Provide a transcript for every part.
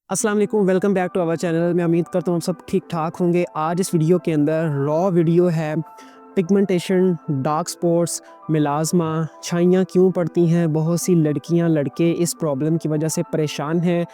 अस्सलाम वालेकुम, welcome back to our channel. मैं उम्मीद करता हूँ सब ठीक ठाक होंगे। आज इस वीडियो के अंदर रॉ वीडियो है, पिगमेंटेशन, डार्क स्पॉट्स, मिलाज़मा, छाइयाँ क्यों पड़ती हैं। बहुत सी लड़कियाँ लड़के इस प्रॉब्लम की वजह से परेशान हैं।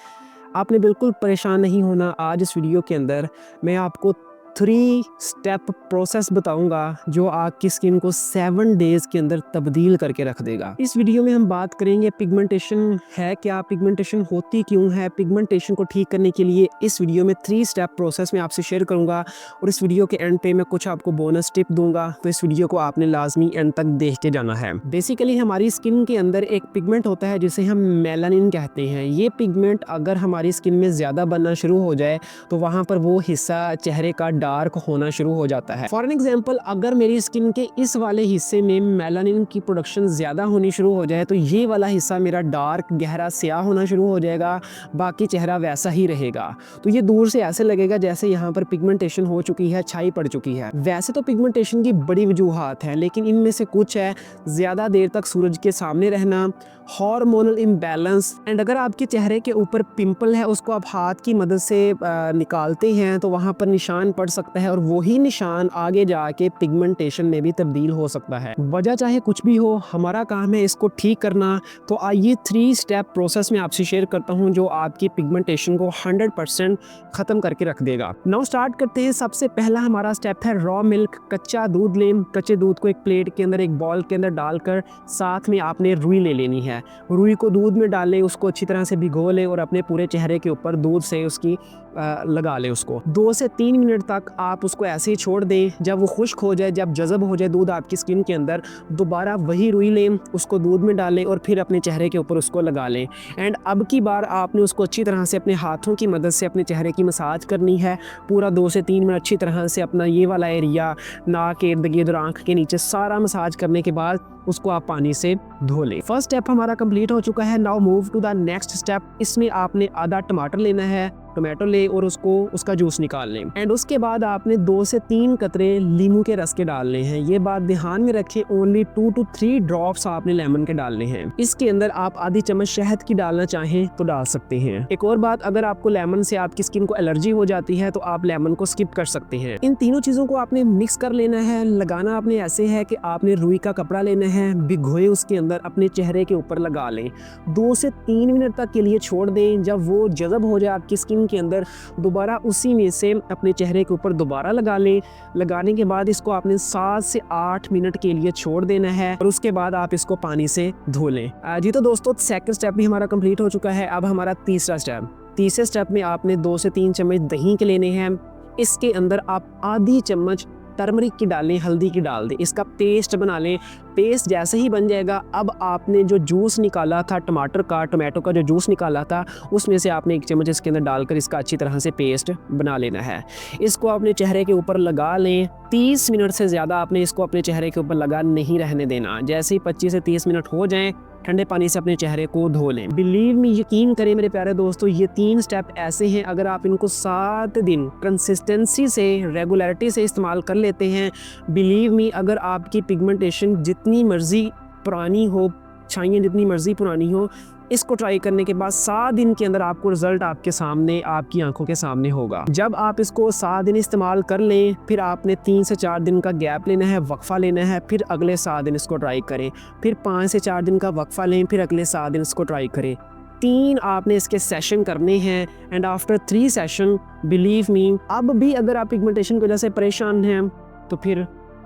आपने बिल्कुल परेशान नहीं होना। आज इस वीडियो के अंदर मैं आपको 3 स्टेप प्रोसेस बताऊंगा जो आपकी स्किन को 7 डेज़ के अंदर तब्दील करके रख देगा। इस वीडियो में हम बात करेंगे पिगमेंटेशन है क्या, पिगमेंटेशन होती क्यों है, पिगमेंटेशन को ठीक करने के लिए इस वीडियो में 3 स्टेप प्रोसेस मैं आपसे शेयर करूंगा और इस वीडियो के एंड पे मैं कुछ आपको बोनस टिप दूंगा, तो इस वीडियो को आपने लाजमी एंड तक देख के जाना है। बेसिकली हमारी स्किन के अंदर एक पिगमेंट होता है जिसे हम मेलानिन कहते हैं। ये पिगमेंट अगर हमारी स्किन में ज़्यादा बनना शुरू हो जाए तो वहाँ पर वो हिस्सा चेहरे का डार्क होना शुरू हो जाता है। फॉर एग्जांपल, अगर मेरी स्किन के इस वाले हिस्से में मेलानिन की प्रोडक्शन ज़्यादा होनी शुरू हो जाए तो ये वाला हिस्सा मेरा डार्क गहरा स्याह होना शुरू हो जाएगा, बाकी चेहरा वैसा ही रहेगा। तो ये दूर से ऐसे लगेगा जैसे यहाँ पर पिगमेंटेशन हो चुकी है, छाई पड़ चुकी है। वैसे तो पिगमेंटेशन की बड़ी वजूहात हैं, लेकिन इनमें से कुछ है ज़्यादा देर तक सूरज के सामने रहना, हार्मोनल इम्बैलेंस, एंड अगर आपके चेहरे के ऊपर पिंपल है उसको आप हाथ की मदद से निकालते हैं तो वहाँ पर निशान पड़ सकता है और वही निशान आगे जाके पिगमेंटेशन में भी तब्दील हो सकता है। वजह चाहे कुछ भी हो, हमारा काम है इसको ठीक करना। तो आइए 3 स्टेप प्रोसेस में आपसे शेयर करता हूँ जो आपकी पिगमेंटेशन को 100% ख़त्म करके रख देगा। नाउ स्टार्ट करते हैं। सबसे पहला हमारा स्टेप है रॉ मिल्क। कच्चा दूध लें। कच्चे दूध को एक प्लेट के अंदर, एक बॉल के अंदर डालकर साथ में आपने रुई ले लेनी है। रुई को दूध में डालें, उसको अच्छी तरह से भिगो लें और अपने पूरे चेहरे के ऊपर दूध से उसकी लगा लें। उसको 2 से 3 मिनट तक आप उसको ऐसे ही छोड़ दें। जब वो खुश्क हो जाए, जब जज़ब हो जाए दूध आपकी स्किन के अंदर, दोबारा वही रुई लें, उसको दूध में डालें और फिर अपने चेहरे के ऊपर उसको लगा लें। एंड अब की बार आपने उसको अच्छी तरह से अपने हाथों की मदद से अपने चेहरे की मसाज करनी है। पूरा 2 से 3 मिनट अच्छी तरह से अपना ये वाला एरिया, नाक के इर्द गिर्द और आँख के नीचे सारा मसाज करने के बाद उसको आप पानी से धो लें। फर्स्ट स्टेप हमारा कंप्लीट हो चुका है। Now move to the next step. इसमें आपने आधा टमाटर लेना है, टोमेटो ले और उसका जूस निकाल लें। एंड उसके बाद आपने 2 से 3 कतरे लीमू के रस के डालने हैं। ये बात ध्यान में रखें, ओनली 2 to 3 ड्रॉप्स आपने लेमन के डालने हैं। इसके अंदर आप आधी चम्मच शहद की डालना चाहें तो डाल सकते हैं। एक और बात, अगर आपको लेमन से आपकी स्किन को एलर्जी हो जाती है तो आप लेमन को स्किप कर सकते हैं। इन तीनों चीज़ों को आपने मिक्स कर लेना है। लगाना आपने ऐसे है कि आपने रुई का कपड़ा लेना है, भिगोए उसके अंदर अपने चेहरे के ऊपर लगा लें। 2 से 3 मिनट तक के लिए छोड़ दें। जब वो जज़ब हो जाए आपकी स्किन के अंदर, दोबारा उसी में से अपने चेहरे के ऊपर दोबारा लगा लें। लगाने के बाद इसको आपने 7 से 8 मिनट के लिए छोड़ देना है और उसके बाद आप इसको पानी से धो लें। जी तो दोस्तों, सेकंड स्टेप भी हमारा कंप्लीट हो चुका है। अब हमारा तीसरा स्टेप। तीसरे स्टेप में आपने 2 से 3 चम्मच दही के लेने हैं। इसके अंदर आप आधी चम्मच टर्मरिक की डालें, हल्दी की डाल दें, इसका पेस्ट बना लें। पेस्ट जैसे ही बन जाएगा, अब आपने जो जूस निकाला था टोमेटो का जो जूस निकाला था, उसमें से आपने 1 चम्मच इसके अंदर डालकर इसका अच्छी तरह से पेस्ट बना लेना है। इसको अपने चेहरे के ऊपर लगा लें। 30 मिनट से ज़्यादा आपने इसको अपने चेहरे के ऊपर लगा नहीं रहने देना। जैसे ही 25 से 30 मिनट हो जाएं, ठंडे पानी से अपने चेहरे को धो लें। बिलीव मी, यकीन करें मेरे प्यारे दोस्तों, ये 3 स्टेप ऐसे हैं, अगर आप इनको 7 दिन कंसिस्टेंसी से, रेगुलरिटी से इस्तेमाल कर लेते हैं, बिलीव मी, अगर आपकी पिगमेंटेशन जितनी मर्जी पुरानी हो, छाइयाँ जितनी मर्जी पुरानी हो, इसको ट्राई करने के बाद 7 दिन के अंदर आपको रिजल्ट आपके सामने, आपकी आंखों के सामने होगा। जब आप इसको 7 दिन इस्तेमाल कर लें, फिर आपने 3 से 4 दिन का गैप लेना है, वक्फा लेना है, फिर अगले 7 दिन इसको ट्राई करें। फिर 5 से 4 दिन का वक्फा लें, फिर अगले 7 दिन इसको ट्राई करें। 3 आपने इसके सेशन करने हैं। And after 3 session, believe me, अब भी अगर आप पिगमेंटेशन की वजह से परेशान हैं तो फिर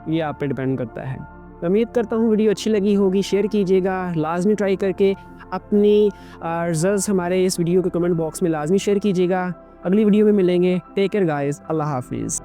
ये आप पे डिपेंड करता है। उम्मीद करता हूँ वीडियो अच्छी लगी होगी। शेयर कीजिएगा, लाजमी ट्राई करके अपनी रिजल्ट्स हमारे इस वीडियो के कमेंट बॉक्स में लाजमी शेयर कीजिएगा। अगली वीडियो में मिलेंगे। टेक केयर गाइस, अल्लाह हाफिज़।